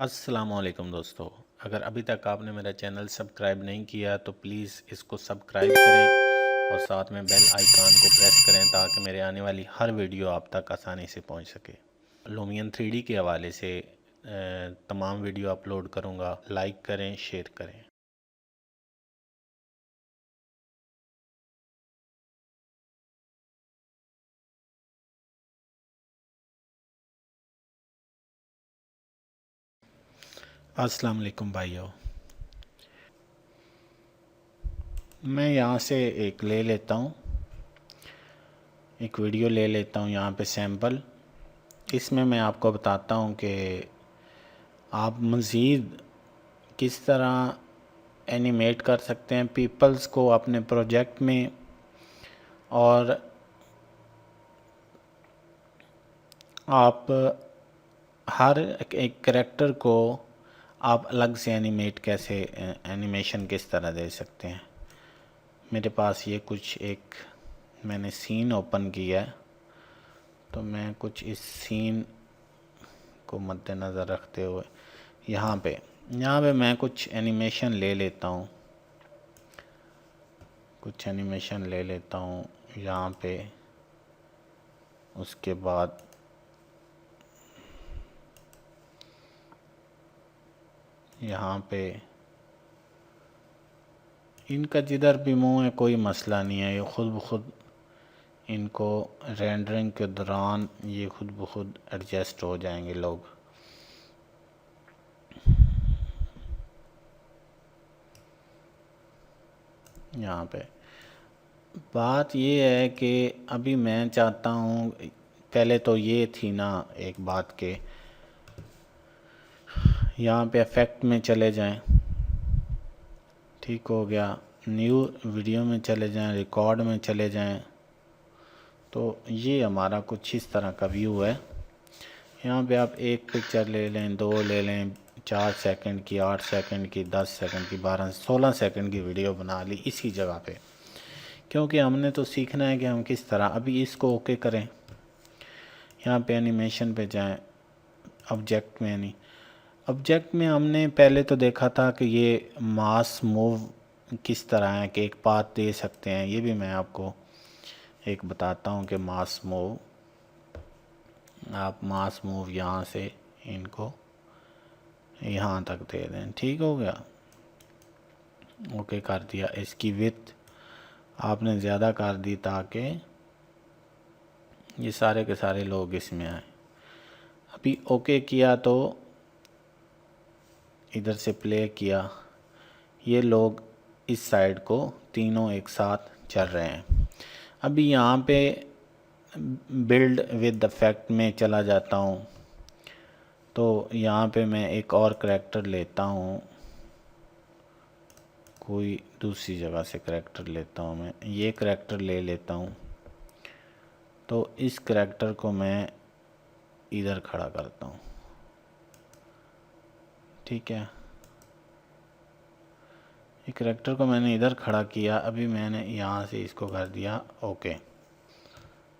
अस्सलामुअलैकुम दोस्तों। अगर अभी तक आपने मेरा चैनल सब्सक्राइब नहीं किया तो प्लीज़ इसको सब्सक्राइब करें और साथ में बेल आइकन को प्रेस करें ताकि मेरे आने वाली हर वीडियो आप तक आसानी से पहुंच सके। लूमियन 3D के हवाले से तमाम वीडियो अपलोड करूंगा। लाइक करें, शेयर करें। अस्सलाम वालेकुम भाइयों। मैं यहाँ से एक ले लेता हूँ, एक वीडियो ले लेता हूँ यहाँ पे सैम्पल। इसमें मैं आपको बताता हूँ कि आप मज़ीद किस तरह एनिमेट कर सकते हैं पीपल्स को अपने प्रोजेक्ट में, और आप हर एक करेक्टर को आप अलग से एनिमेट कैसे एनिमेशन किस तरह दे सकते हैं। मेरे पास ये कुछ एक मैंने सीन ओपन किया है, तो मैं कुछ इस सीन को मद्देनज़र रखते हुए यहाँ पे मैं कुछ एनिमेशन ले लेता हूँ, यहाँ पे। उसके बाद यहाँ पे इनका जिधर भी मुंह है कोई मसला नहीं है, ये खुद ब खुद इनको रेंडरिंग के दौरान ये खुद ब खुद एडजस्ट हो जाएंगे लोग। यहाँ पे बात ये है कि अभी मैं चाहता हूँ, पहले तो ये थी ना एक बात के यहाँ पे इफ़ेक्ट में चले जाएं, ठीक हो गया। न्यू वीडियो में चले जाएं, रिकॉर्ड में चले जाएं, तो ये हमारा कुछ इस तरह का व्यू है। यहाँ पे आप एक पिक्चर ले लें, दो ले लें, 4 सेकंड की, 8 सेकंड की, 10 सेकंड की, 12 16 सेकंड की वीडियो बना ली इसी जगह पे, क्योंकि हमने तो सीखना है कि हम किस तरह। अभी इसको ओके करें, यहाँ पे एनिमेशन पे जाएं, ऑब्जेक्ट में नहीं, ऑब्जेक्ट में हमने पहले तो देखा था कि ये मास मूव किस तरह है कि एक पाथ दे सकते हैं। ये भी मैं आपको एक बताता हूँ कि मास मूव, आप मास मूव यहाँ से इनको यहाँ तक दे दें, ठीक हो गया। ओके कर दिया। इसकी विड्थ आपने ज़्यादा कर दी ताकि ये सारे के सारे लोग इसमें आए। अभी ओके किया तो इधर से प्ले किया, ये लोग इस साइड को तीनों एक साथ चल रहे हैं। अभी यहाँ पे बिल्ड विद इफेक्ट में चला जाता हूँ, तो यहाँ पे मैं एक और करैक्टर लेता हूँ, कोई दूसरी जगह से करैक्टर लेता हूँ। मैं ये करैक्टर ले लेता हूँ, तो इस करैक्टर को मैं इधर खड़ा करता हूँ, ठीक है। ये करैक्टर को मैंने इधर खड़ा किया। अभी मैंने यहाँ से इसको कर दिया ओके।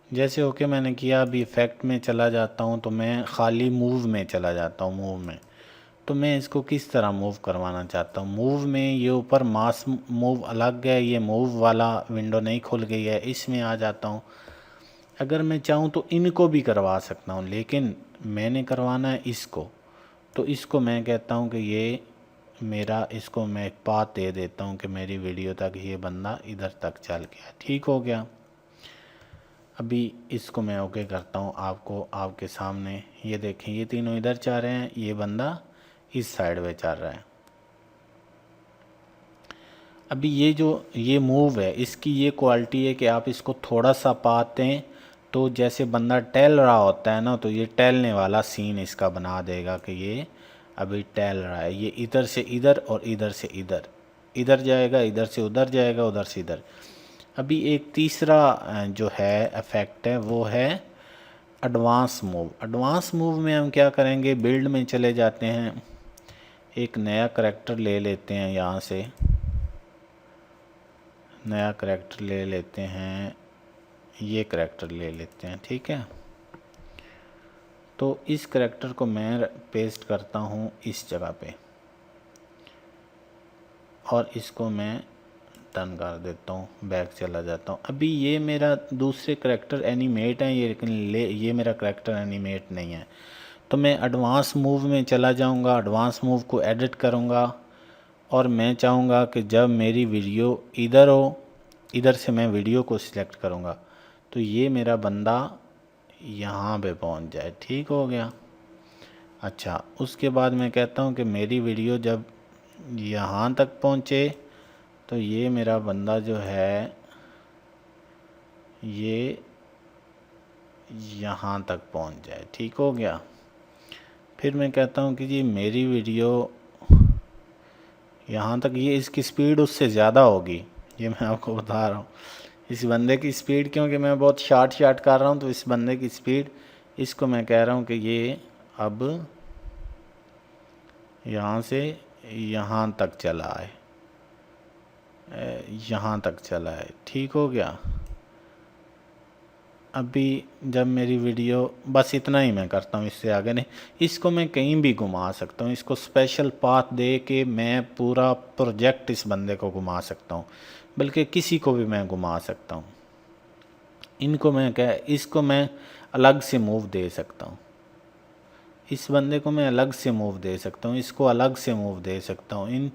जैसे ओके मैंने किया, अभी इफ़ेक्ट में चला जाता हूँ, तो मैं ख़ाली मूव में चला जाता हूँ। मूव में तो मैं इसको किस तरह मूव करवाना चाहता हूँ। मूव में ये ऊपर मास मूव अलग है, ये मूव वाला विंडो नहीं खुल गई है, इसमें आ जाता हूँ। अगर मैं चाहूँ तो इनको भी करवा सकता हूँ, लेकिन मैंने करवाना है इसको, तो इसको मैं कहता हूँ कि ये मेरा, इसको मैं एक पाथ दे देता हूँ कि मेरी वीडियो तक ये बंदा इधर तक चल गया, ठीक हो गया। अभी इसको मैं ओके करता हूँ, आपको आपके सामने ये देखें, ये तीनों इधर चल रहे हैं, ये बंदा इस साइड में चल रहा है। अभी ये जो ये मूव है, इसकी ये क्वालिटी है कि आप इसको थोड़ा सा पाते हैं तो जैसे बंदा टहल रहा होता है ना, तो ये टहलने वाला सीन इसका बना देगा कि ये अभी टहल रहा है। ये इधर से इधर और इधर से इधर, इधर जाएगा, इधर से उधर जाएगा, उधर से इधर। अभी एक तीसरा जो है इफ़ेक्ट है वो है एडवांस मूव। एडवांस मूव में हम क्या करेंगे, बिल्ड में चले जाते हैं, एक नया करैक्टर ले लेते हैं, यहाँ से नया करैक्टर ले लेते हैं, ये करैक्टर ले लेते हैं, ठीक है। तो इस करैक्टर को मैं पेस्ट करता हूँ इस जगह पे और इसको मैं डन कर देता हूँ, बैक चला जाता हूँ। अभी ये मेरा दूसरे करैक्टर एनिमेट हैं ये, लेकिन ये मेरा करैक्टर एनिमेट नहीं है। तो मैं एडवांस मूव में चला जाऊँगा, एडवांस मूव को एडिट करूँगा और मैं चाहूँगा कि जब मेरी वीडियो इधर हो, इधर से मैं वीडियो को सिलेक्ट करूँगा तो ये मेरा बंदा यहाँ पे पहुँच जाए। ठीक हो गया। अच्छा, उसके बाद मैं कहता हूँ कि मेरी वीडियो जब यहाँ तक पहुँचे तो ये मेरा बंदा जो है ये यहाँ तक पहुँच जाए। ठीक हो गया। फिर मैं कहता हूँ कि जी मेरी वीडियो यहाँ तक, ये इसकी स्पीड उससे ज़्यादा होगी, ये मैं आपको बता रहा हूँ। इस बंदे की स्पीड, क्योंकि मैं बहुत शार्ट कर रहा हूँ तो इस बंदे की स्पीड, इसको मैं कह रहा हूँ कि ये अब यहाँ से यहाँ तक चला है, यहाँ तक चला है। ठीक हो गया। अभी जब मेरी वीडियो, बस इतना ही मैं करता हूँ, इससे आगे नहीं। इसको मैं कहीं भी घुमा सकता हूँ, इसको स्पेशल पाथ दे के मैं पूरा प्रोजेक्ट इस बंदे को घुमा सकता हूँ, बल्कि किसी को भी मैं घुमा सकता हूँ। इसको मैं अलग से मूव दे सकता हूँ, इस बंदे को मैं अलग से मूव दे सकता हूँ, इसको अलग से मूव दे सकता हूँ।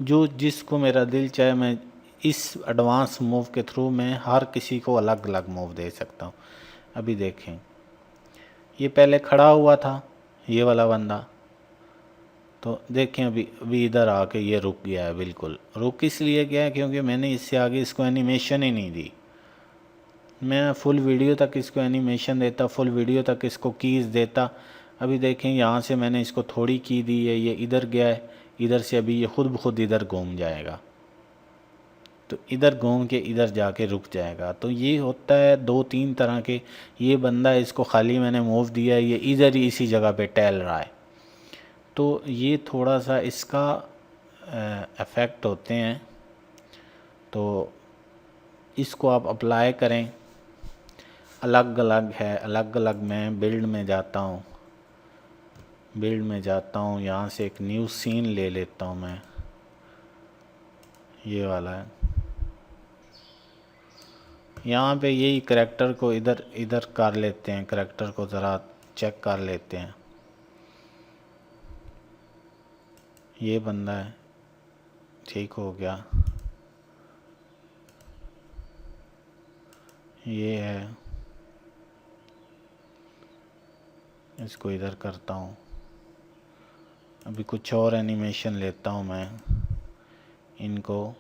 जिसको मेरा दिल चाहे मैं इस एडवांस मूव के थ्रू मैं हर किसी को अलग अलग मूव दे सकता हूँ। अभी देखें, ये पहले खड़ा हुआ था ये वाला बंदा, तो देखें अभी इधर आके ये रुक गया है। बिल्कुल रुक इसलिए गया है क्योंकि मैंने इससे आगे इसको एनिमेशन ही नहीं दी। मैं फुल वीडियो तक इसको एनिमेशन देता, फुल वीडियो तक इसको कीज़ देता। अभी देखें यहाँ से मैंने इसको थोड़ी की दी है, ये इधर गया है, इधर से अभी ये खुद ब खुद इधर घूम जाएगा, तो इधर घूम के इधर जाके रुक जाएगा। तो ये होता है 2-3 तरह के। ये बंदा, इसको खाली मैंने मूव दिया है, ये इधर ही इसी जगह पे टहल रहा है। तो ये थोड़ा सा इसका इफ़ेक्ट होते हैं, तो इसको आप अप्लाई करें। अलग अलग है, अलग अलग। मैं बिल्ड में जाता हूँ, यहाँ से एक न्यू सीन ले लेता हूँ मैं, ये वाला है। यहाँ पे यही करैक्टर को इधर इधर कर लेते हैं, करैक्टर को ज़रा चेक कर लेते हैं। ये बंदा है, ठीक हो गया। ये है, इसको इधर करता हूँ। अभी कुछ और एनिमेशन लेता हूँ मैं इनको,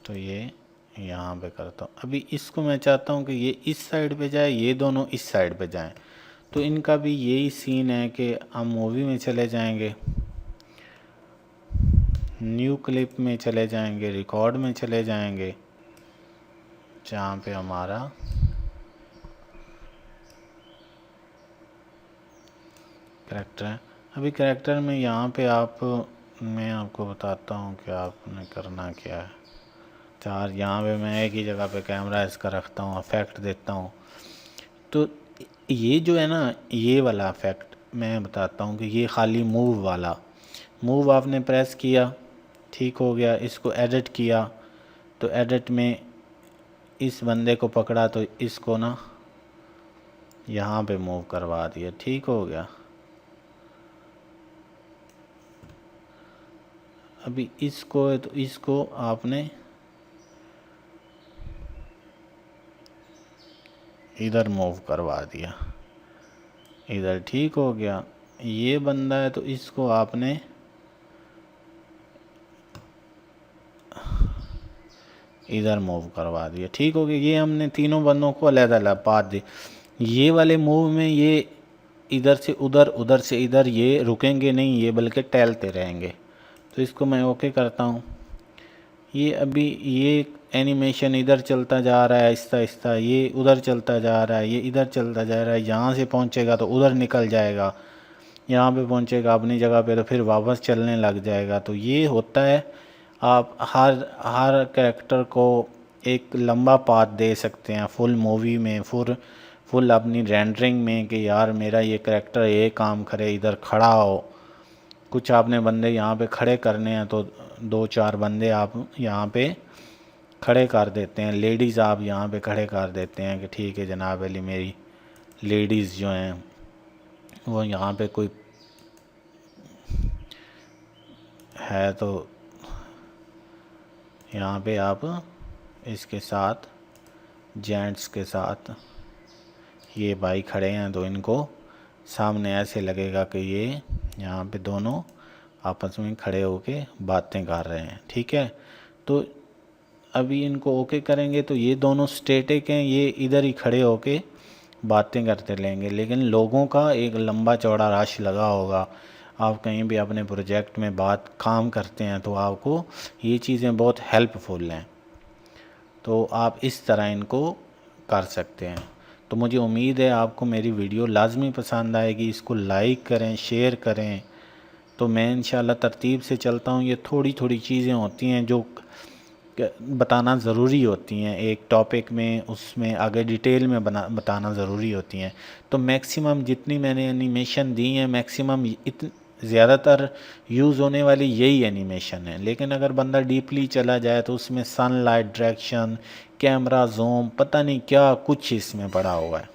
तो ये यहाँ पे करता हूँ। अभी इसको मैं चाहता हूँ कि ये इस साइड पे जाए, ये दोनों इस साइड पे जाएं। तो इनका भी यही सीन है कि हम मूवी में चले जाएंगे, न्यू क्लिप में चले जाएंगे, रिकॉर्ड में चले जाएंगे, जहाँ पे हमारा करैक्टर है। अभी करैक्टर में यहाँ पे मैं आपको बताता हूँ कि आपने करना क्या है। यहाँ पे मैं एक ही जगह पे कैमरा इसका रखता हूँ, इफेक्ट देता हूँ। तो ये जो है ना, ये वाला इफेक्ट मैं बताता हूँ कि ये खाली मूव वाला, मूव आपने प्रेस किया, ठीक हो गया। इसको एडिट किया, तो एडिट में इस बंदे को पकड़ा तो इसको ना यहाँ पे मूव करवा दिया, ठीक हो गया। अभी इसको आपने इधर मूव करवा दिया, इधर, ठीक हो गया। ये बंदा है तो इसको आपने इधर मूव करवा दिया, ठीक हो गया। ये हमने तीनों बंदों को अलग अलग पाथ दी। ये वाले मूव में ये इधर से उधर, उधर से इधर, ये रुकेंगे नहीं, ये बल्कि टहलते रहेंगे। तो इसको मैं ओके करता हूँ। ये अभी ये एनिमेशन इधर चलता जा रहा है आहिस्ता आहिस्ता, ये उधर चलता जा रहा है, ये इधर चलता जा रहा है। यहाँ से पहुँचेगा तो उधर निकल जाएगा, यहाँ पे पहुँचेगा अपनी जगह पे तो फिर वापस चलने लग जाएगा। तो ये होता है, आप हर कैरेक्टर को एक लंबा पाथ दे सकते हैं। फुल मूवी में फुल अपनी रेंडरिंग में कि यार मेरा ये करैक्टर ये काम करे, इधर खड़ा हो। कुछ आपने बंदे यहाँ पे खड़े करने हैं तो 2-4 बंदे आप यहाँ पे खड़े कर देते हैं। लेडीज़ आप यहाँ पे खड़े कर देते हैं कि ठीक है जनाब अली, मेरी लेडीज़ जो हैं वो यहाँ पे कोई है तो यहाँ पे आप इसके साथ जेंट्स के साथ ये भाई खड़े हैं तो इनको सामने ऐसे लगेगा कि ये यहाँ पे दोनों आपस में खड़े होके बातें कर रहे हैं। ठीक है, तो अभी इनको ओके करेंगे तो ये दोनों स्टैटिक हैं, ये इधर ही खड़े होके बातें करते रहेंगे। लेकिन लोगों का एक लंबा चौड़ा रश लगा होगा। आप कहीं भी अपने प्रोजेक्ट में काम करते हैं तो आपको ये चीज़ें बहुत हेल्पफुल हैं, तो आप इस तरह इनको कर सकते हैं। तो मुझे उम्मीद है आपको मेरी वीडियो लाजमी पसंद आएगी। इसको लाइक करें, शेयर करें। तो मैं इंशाल्लाह तरतीब से चलता हूँ। ये थोड़ी थोड़ी चीज़ें होती हैं जो बताना ज़रूरी होती हैं एक टॉपिक में, उसमें आगे डिटेल में बताना ज़रूरी होती हैं। तो मैक्सिमम जितनी मैंने एनिमेशन दी हैं, मैक्सिमम ज़्यादातर यूज़ होने वाली यही एनिमेशन है। लेकिन अगर बंदा डीपली चला जाए तो उसमें सनलाइट, डायरेक्शन, कैमरा जूम, पता नहीं क्या कुछ इसमें पड़ा हुआ है।